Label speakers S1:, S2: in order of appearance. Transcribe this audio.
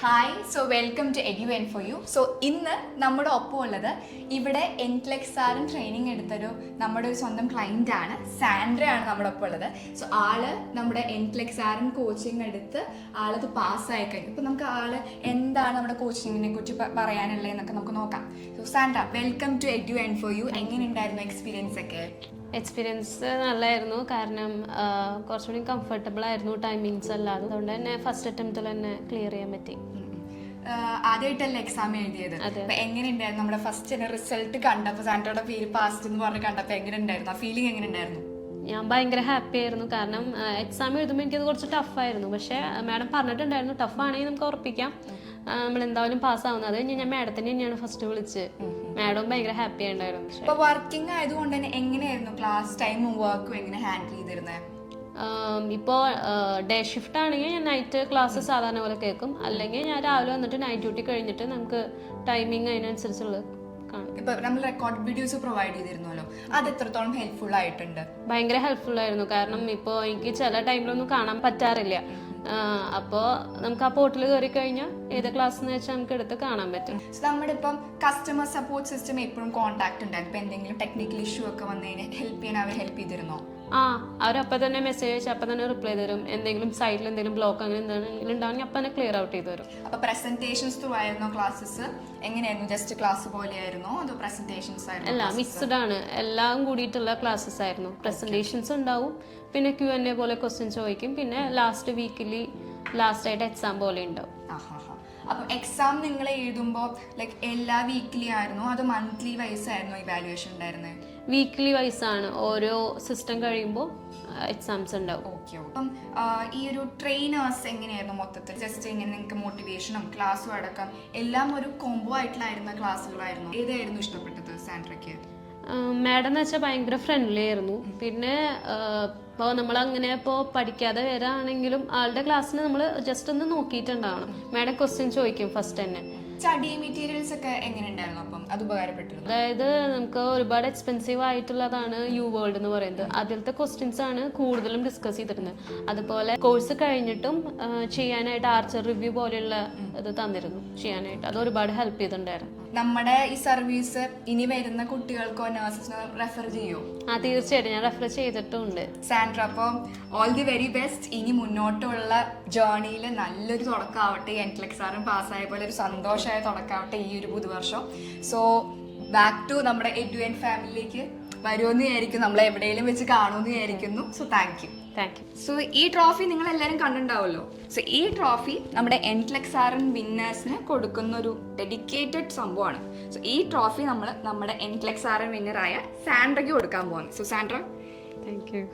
S1: Hi so welcome to edu for you. So ഇന്ന് നമ്മുടെ ഒപ്പം ഉള്ളത് ഇവിടെ എൻക്ലെക്സാറും ട്രെയിനിങ് എടുത്തൊരു നമ്മുടെ ഒരു സ്വന്തം ക്ലൈൻ്റ് ആണ്. സാൻഡ്രയാണ് നമ്മുടെ ഒപ്പം ഉള്ളത്. സോ ആള് നമ്മുടെ എൻക്ലെക്സാറും കോച്ചിങ് എടുത്ത് ആളത് പാസ്സായി കഴിഞ്ഞു. അപ്പോൾ നമുക്ക് ആള് എന്താണ് നമ്മുടെ കോച്ചിങ്ങിനെ കുറിച്ച് പറയാനുള്ളത് എന്നൊക്കെ നമുക്ക് നോക്കാം. So Sandra, welcome to edu for you. എങ്ങനെയുണ്ടായിരുന്നു എക്സ്പീരിയൻസ് ഒക്കെ?
S2: എക്സ്പീരിയൻസ് നല്ലതായിരുന്നു. കാരണം കുറച്ചുകൂടി കംഫർട്ടബിൾ ആയിരുന്നു ടൈമിങ്സ് അല്ലാതെ. അതുകൊണ്ട് തന്നെ ഫസ്റ്റ് അറ്റംപ്റ്റിൽ തന്നെ ക്ലിയർ ചെയ്യാൻ പറ്റി.
S1: ആദ്യമായിട്ടല്ലേ എക്സാം എഴുതിയത്? അപ്പൊ എങ്ങനെയുണ്ടായിരുന്നു നമ്മുടെ ഫസ്റ്റ് റിസൾട്ട് കണ്ടപ്പോൾ, സാൻഡ്രയുടെ പേര് പാസ്റ്റ് എന്ന് പറഞ്ഞ് കണ്ടപ്പോൾ എങ്ങനെ ഉണ്ടായിരുന്നു? ആ ഫീലിംഗ് എങ്ങനെ ഉണ്ടായിരുന്നു?
S2: ഞാൻ ഭയങ്കര ഹാപ്പി ആയിരുന്നു. കാരണം എക്സാം എഴുതുമ്പോൾ എനിക്കത് കുറച്ച് ടഫായിരുന്നു. പക്ഷേ മാഡം പറഞ്ഞിട്ടുണ്ടായിരുന്നു ടഫാണെങ്കിൽ നമുക്ക് ഉറപ്പിക്കാം, നമ്മൾ എന്തായാലും പാസ്സാവുന്നത്. അത് കഴിഞ്ഞ് ഞാൻ മാഡത്തിനെ തന്നെയാണ് ഫസ്റ്റ് വിളിച്ച്. മാഡം ഭയങ്കര ഹാപ്പി ആയിട്ടുണ്ടായിരുന്നു.
S1: ഇപ്പൊ വർക്കിംഗ് ആയതുകൊണ്ട് തന്നെ എങ്ങനെയായിരുന്നു ക്ലാസ് ടൈമും വർക്കും എങ്ങനെ ഹാൻഡിൽ ചെയ്തിരുന്നത്?
S2: ഇപ്പോൾ ഡേ ഷിഫ്റ്റ് ആണെങ്കിൽ ഞാൻ നൈറ്റ് ക്ലാസ് സാധാരണ പോലെ കേൾക്കും. അല്ലെങ്കിൽ ഞാൻ രാവിലെ വന്നിട്ട് നൈറ്റ് ഡ്യൂട്ടി കഴിഞ്ഞിട്ട് നമുക്ക് ടൈമിങ് അതിനനുസരിച്ചുള്ള കാണും.
S1: ഇപ്പൊ നമ്മൾ റെക്കോർഡ് വീഡിയോസ് പ്രൊവൈഡ് ചെയ്തിരുന്നല്ലോ, അത് എത്രത്തോളം ഹെൽപ്ഫുൾ ആയിട്ടുണ്ട്?
S2: ഭയങ്കര ഹെൽപ്ഫുൾ ആയിരുന്നു. കാരണം ഇപ്പോൾ എനിക്ക് ചില ടൈമിലൊന്നും കാണാൻ പറ്റാറില്ല. അപ്പോൾ നമുക്ക് ആ പോർട്ടൽ കയറി കഴിഞ്ഞാൽ ഏത് ക്ലാസ് എന്ന് വെച്ചാൽ നമുക്ക് എടുത്ത് കാണാൻ പറ്റും.
S1: നമ്മുടെ ഇപ്പം കസ്റ്റമർ സപ്പോർട്ട് സിസ്റ്റം എപ്പോഴും കോൺടാക്ട് ഉണ്ടായിരുന്നു. ഇപ്പൊ എന്തെങ്കിലും ടെക്നിക്കൽ ഇഷ്യൂ ഒക്കെ വന്നതിന് ഹെൽപ്പ് ചെയ്യാൻ അവർ ഹെൽപ്പ് ചെയ്തിരുന്നോ?
S2: അവരപ്പം തന്നെ മെസ്സേജ് അയച്ച് അപ്പം തന്നെ റിപ്ലൈ തരും. എന്തെങ്കിലും സൈഡിൽ എന്തെങ്കിലും ബ്ലോക്ക് അങ്ങനെ എന്തെങ്കിലും ഉണ്ടാവുമെങ്കിൽ അപ്പം തന്നെ ക്ലിയർ ഔട്ട് ചെയ്ത് തരും.
S1: അപ്പോൾ പ്രസന്റേഷൻസ് ത്രൂ ആയിരുന്നോ ക്ലാസ്സസ്? എങ്ങനെയായിരുന്നു? ജസ്റ്റ് ക്ലാസ് പോലെയായിരുന്നോ അതോ പ്രസന്റേഷൻസ് ആയിരുന്നു?
S2: അല്ല, മിക്സ്ഡ് ആണ്. എല്ലാം കൂടിയിട്ടുള്ള ക്ലാസ്സസ് ആയിരുന്നു. പ്രസന്റേഷൻസ് ഉണ്ടാവും, പിന്നെ Q&A പോലെ ക്വസ്റ്റ്യൻ ചോദിക്കും, പിന്നെ ലാസ്റ്റ് വീക്കിലി ലാസ്റ്റ് ആയിട്ട് എക്സാം പോലെ ഉണ്ടാവും.
S1: അപ്പം എക്സാം നിങ്ങൾ എഴുതുമ്പോൾ ലൈക്ക് എല്ലാ വീക്കിലി ആയിരുന്നോ അതോ മന്ത്ലി വൈസ് ആയിരുന്നോ ഇവാലുവേഷൻ ഉണ്ടായിരുന്നത്?
S2: വീക്ക്ലി വൈസ് ആണ്. ഓരോ സിസ്റ്റം കഴിയുമ്പോൾ എക്സാംസ് ഉണ്ടാവും.
S1: ഓക്കെ. അപ്പം ഈ ഒരു ട്രെയിനേഴ്സ് എങ്ങനെയായിരുന്നു മൊത്തത്തിൽ? ജസ്റ്റ് ഇങ്ങനെ നിങ്ങൾക്ക് മോട്ടിവേഷനും ക്ലാസ്സും അടക്കം എല്ലാം ഒരു കോംബോ ആയിട്ടുള്ളായിരുന്ന ക്ലാസ്സുകളായിരുന്നു? ഏതായിരുന്നു ഇഷ്ടപ്പെട്ടത് സാൻഡ്രയ്ക്ക്?
S2: മാഡം എന്ന് വെച്ചാൽ ഭയങ്കര ഫ്രണ്ട്ലി ആയിരുന്നു. പിന്നെ ഇപ്പോൾ നമ്മളങ്ങനെ ഇപ്പോൾ പഠിക്കാതെ വരാണെങ്കിലും ആളുടെ ക്ലാസ്സിന് നമ്മൾ ജസ്റ്റ് ഒന്ന് നോക്കിയിട്ടുണ്ടാവണം. മാഡം ക്വസ്റ്റ്യൻ ചോദിക്കും ഫസ്റ്റ് തന്നെ.
S1: സ്റ്റഡി മെറ്റീരിയൽസ് ഒക്കെ എങ്ങനെ ഉണ്ടായിരുന്നു? അപ്പം അത് ഉപകാരപ്പെട്ടിരുന്നു?
S2: അതായത് നമുക്ക് ഒരുപാട് എക്സ്പെൻസീവ് ആയിട്ടുള്ളതാണ് യു വേൾഡ് എന്ന് പറയുന്നത്. അതിലത്തെ ക്വസ്റ്റ്യൻസ് ആണ് കൂടുതലും ഡിസ്കസ് ചെയ്തിരുന്നത്. അതുപോലെ കോഴ്സ് കഴിഞ്ഞിട്ടും ചെയ്യാനായിട്ട് ആർച്ചർ റിവ്യൂ പോലെയുള്ള ഇത് തന്നിരുന്നു ചെയ്യാനായിട്ട്. അത് ഒരുപാട് ഹെൽപ്പ് ചെയ്തിട്ടുണ്ടായിരുന്നു.
S1: നമ്മുടെ ഈ സർവീസ് ഇനി വരുന്ന കുട്ടികൾക്കോ നഴ്സസിനോ റെഫർ ചെയ്യോ?
S2: തീർച്ചയായിട്ടും ഞാൻ റെഫർ ചെയ്തിട്ടുണ്ട്.
S1: സാൻഡ്ര, അപ്പോൾ ഓൾ ദി വെരി ബെസ്റ്റ്. ഇനി മുന്നോട്ടുള്ള ജേർണിയിൽ നല്ലൊരു തുടക്കമാവട്ടെ. എൻക്ലെക്സാറും പാസ്സായ പോലെ ഒരു സന്തോഷമായ തുടക്കമാവട്ടെ ഈ ഒരു പുതുവർഷം. സോ ബാക്ക് ടു നമ്മുടെ എഡ്യു ഫാമിലിയിലേക്ക് വരുമെന്ന് വിചാരിക്കും, നമ്മളെ എവിടെയെങ്കിലും വെച്ച് കാണുമെന്ന് വിചാരിക്കുന്നു. So thank you. സോ ഈ ട്രോഫി നിങ്ങൾ എല്ലാവരും കണ്ടിട്ടുണ്ടാവുമല്ലോ. സോ ഈ ട്രോഫി നമ്മുടെ എൻക്ലെക്സാറൻ വിന്നേഴ്സിന് കൊടുക്കുന്ന ഒരു ഡെഡിക്കേറ്റഡ് സംഭവമാണ്. സോ ഈ ട്രോഫി നമ്മൾ നമ്മുടെ എൻക്ലെക്സാറൻ വിന്നറായ സാൻഡ്രയ്ക്ക് കൊടുക്കാൻ പോകുന്നു. So Sandra,
S2: thank you.